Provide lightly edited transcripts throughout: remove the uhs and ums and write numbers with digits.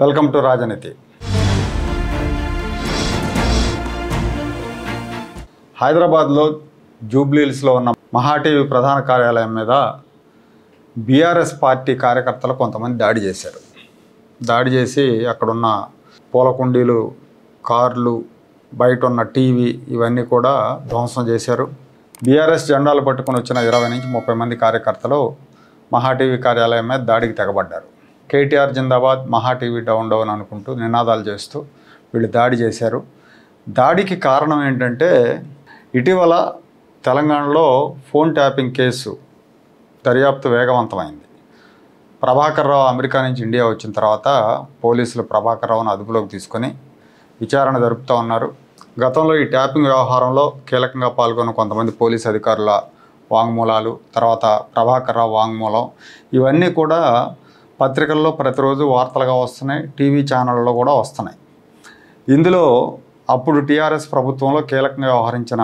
Welcome to రాజనీతి. హైదరాబాద్లో జూబ్లీహిల్స్లో ఉన్న మహా టీవీ ప్రధాన కార్యాలయం మీద బీఆర్ఎస్ పార్టీ కార్యకర్తలు కొంతమంది దాడి చేశారు. దాడి చేసి అక్కడున్న పూల కుండీలు, కార్లు, బయట ఉన్న టీవీ ఇవన్నీ కూడా ధ్వంసం చేశారు. బీఆర్ఎస్ జెండాలు పట్టుకొని వచ్చిన 20 నుంచి 30 మంది కార్యకర్తలు మహా టీవీ కార్యాలయం మీద దాడికి తెగబడ్డారు. కేటీఆర్ జిందాబాద్, మహా టీవీ డౌన్ డౌన్ అనుకుంటూ నినాదాలు చేస్తూ వీళ్ళు దాడి చేశారు. దాడికి కారణం ఏంటంటే ఇటీవల తెలంగాణలో ఫోన్ ట్యాపింగ్ కేసు దర్యాప్తు వేగవంతమైంది. ప్రభాకర్ రావు అమెరికా నుంచి ఇండియా వచ్చిన తర్వాత పోలీసులు ప్రభాకర్ రావును అదుపులోకి తీసుకొని విచారణ జరుపుతూ ఉన్నారు. గతంలో ఈ ట్యాపింగ్ వ్యవహారంలో కీలకంగా పాల్గొన్న కొంతమంది పోలీసు అధికారుల వాంగ్మూలాలు, తర్వాత ప్రభాకర్ రావు వాంగ్మూలం, ఇవన్నీ కూడా పత్రికల్లో ప్రతిరోజు వార్తలుగా వస్తున్నాయి, టీవీ ఛానళ్ళలో కూడా వస్తున్నాయి. ఇందులో అప్పుడు టీఆర్ఎస్ ప్రభుత్వంలో కీలకంగా వ్యవహరించిన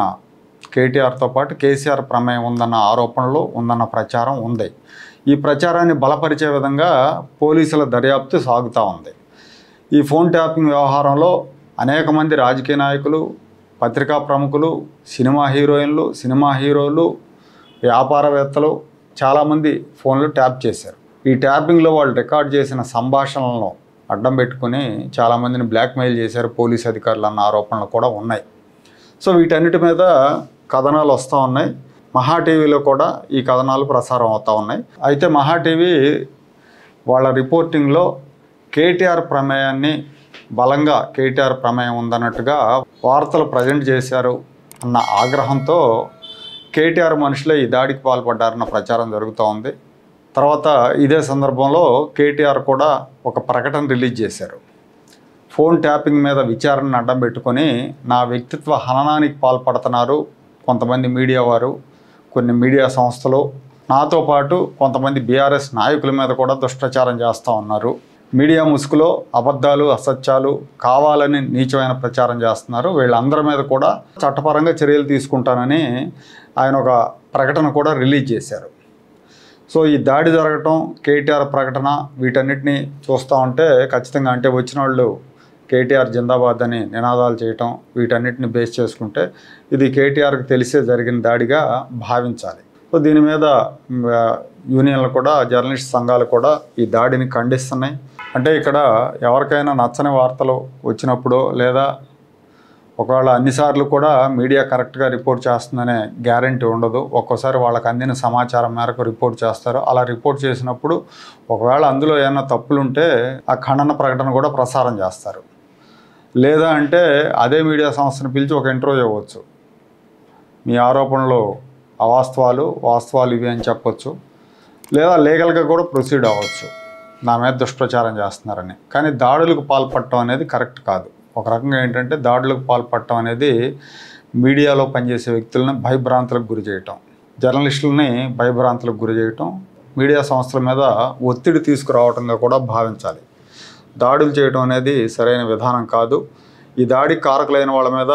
కేటీఆర్తో పాటు కేసీఆర్ ప్రమేయం ఉందన్న ఆరోపణలు, ఉందన్న ప్రచారం ఉంది. ఈ ప్రచారాన్ని బలపరిచే విధంగా పోలీసుల దర్యాప్తు సాగుతూ ఉంది. ఈ ఫోన్ ట్యాపింగ్ వ్యవహారంలో అనేక మంది రాజకీయ నాయకులు, పత్రికా ప్రముఖులు, సినిమా హీరోయిన్లు, సినిమా హీరోలు, వ్యాపారవేత్తలు చాలామంది ఫోన్లు ట్యాప్ చేశారు. ఈ ట్యాపింగ్లో వాళ్ళు రికార్డ్ చేసిన సంభాషణలను అడ్డం పెట్టుకుని చాలామందిని బ్లాక్మెయిల్ చేశారు పోలీసు అధికారులు అన్న ఆరోపణలు కూడా ఉన్నాయి. సో వీటన్నిటి మీద కథనాలు వస్తూ ఉన్నాయి. మహా టీవీలో కూడా ఈ కథనాలు ప్రసారం అవుతూ ఉన్నాయి. అయితే మహా టీవీ వాళ్ళ రిపోర్టింగ్లో కేటీఆర్ ప్రమేయాన్ని బలంగా కేటీఆర్ ప్రమేయం ఉందన్నట్టుగా వార్తలు ప్రజెంట్ చేశారు అన్న ఆగ్రహంతో కేటీఆర్ మనుషులే ఈ దాడికి పాల్పడ్డారన్న ప్రచారం జరుగుతూ ఉంది. తర్వాత ఇదే సందర్భంలో కేటీఆర్ కూడా ఒక ప్రకటన రిలీజ్ చేశారు. ఫోన్ ట్యాపింగ్ మీద విచారణను అడ్డం పెట్టుకొని నా వ్యక్తిత్వ హననానికి పాల్పడుతున్నారు కొంతమంది మీడియా వారు, కొన్ని మీడియా సంస్థలు, నాతో పాటు కొంతమంది బీఆర్ఎస్ నాయకుల మీద కూడా దుష్ప్రచారం చేస్తూ ఉన్నారు. మీడియా ముసుగులో అబద్ధాలు, అసత్యాలు, కావాలని నీచమైన ప్రచారం చేస్తున్నారు. వీళ్ళందరి మీద కూడా చట్టపరంగా చర్యలు తీసుకుంటానని ఆయన ఒక ప్రకటన కూడా రిలీజ్ చేశారు. సో ఈ దాడి జరగటం, కేటీఆర్ ప్రకటన, వీటన్నిటిని చూస్తూ ఉంటే ఖచ్చితంగా అంటే వచ్చిన వాళ్ళు కేటీఆర్ జిందాబాద్ అని నినాదాలు చేయటం, వీటన్నిటిని బేస్ చేసుకుంటే ఇది కేటీఆర్కి తెలిసే జరిగిన దాడిగా భావించాలి. సో దీని మీద యూనియన్లు కూడా, జర్నలిస్ట్ సంఘాలు కూడా ఈ దాడిని ఖండిస్తున్నాయి. అంటే ఇక్కడ ఎవరికైనా నచ్చని వార్తలు వచ్చినప్పుడు, లేదా ఒకవేళ అన్నిసార్లు కూడా మీడియా కరెక్ట్గా రిపోర్ట్ చేస్తుందనే గ్యారంటీ ఉండదు. ఒక్కోసారి వాళ్ళకి అందిన సమాచారం మేరకు రిపోర్ట్ చేస్తారు. అలా రిపోర్ట్ చేసినప్పుడు ఒకవేళ అందులో ఏమైనా తప్పులుంటే ఆ ఖండన ప్రకటన కూడా ప్రసారం చేస్తారు. లేదా అంటే అదే మీడియా సంస్థను పిలిచి ఒక ఇంటర్వ్యూ ఇవ్వచ్చు. మీ ఆరోపణలు అవాస్తవాలు, వాస్తవాలు ఇవి అని చెప్పొచ్చు. లేదా లీగల్గా కూడా ప్రొసీడ్ అవ్వచ్చు, నా మీద దుష్ప్రచారం చేస్తున్నారని. కానీ దాడులకు పాల్పడటం అనేది కరెక్ట్ కాదు. ఒక రకంగా ఏంటంటే దాడులకు పాల్పడటం అనేది మీడియాలో పనిచేసే వ్యక్తులను భయభ్రాంతులకు గురి చేయటం, జర్నలిస్టులని భయభ్రాంతులకు గురి చేయటం, మీడియా సంస్థల మీద ఒత్తిడి తీసుకురావటంగా కూడా భావించాలి. దాడులు చేయడం అనేది సరైన విధానం కాదు. ఈ దాడికి కారకులైన వాళ్ళ మీద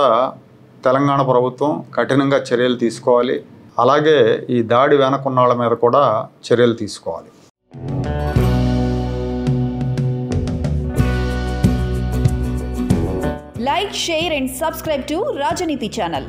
తెలంగాణ ప్రభుత్వం కఠినంగా చర్యలు తీసుకోవాలి. అలాగే ఈ దాడి వెనకున్న వాళ్ళ మీద కూడా చర్యలు తీసుకోవాలి. Like, share and subscribe to Rajaniti channel.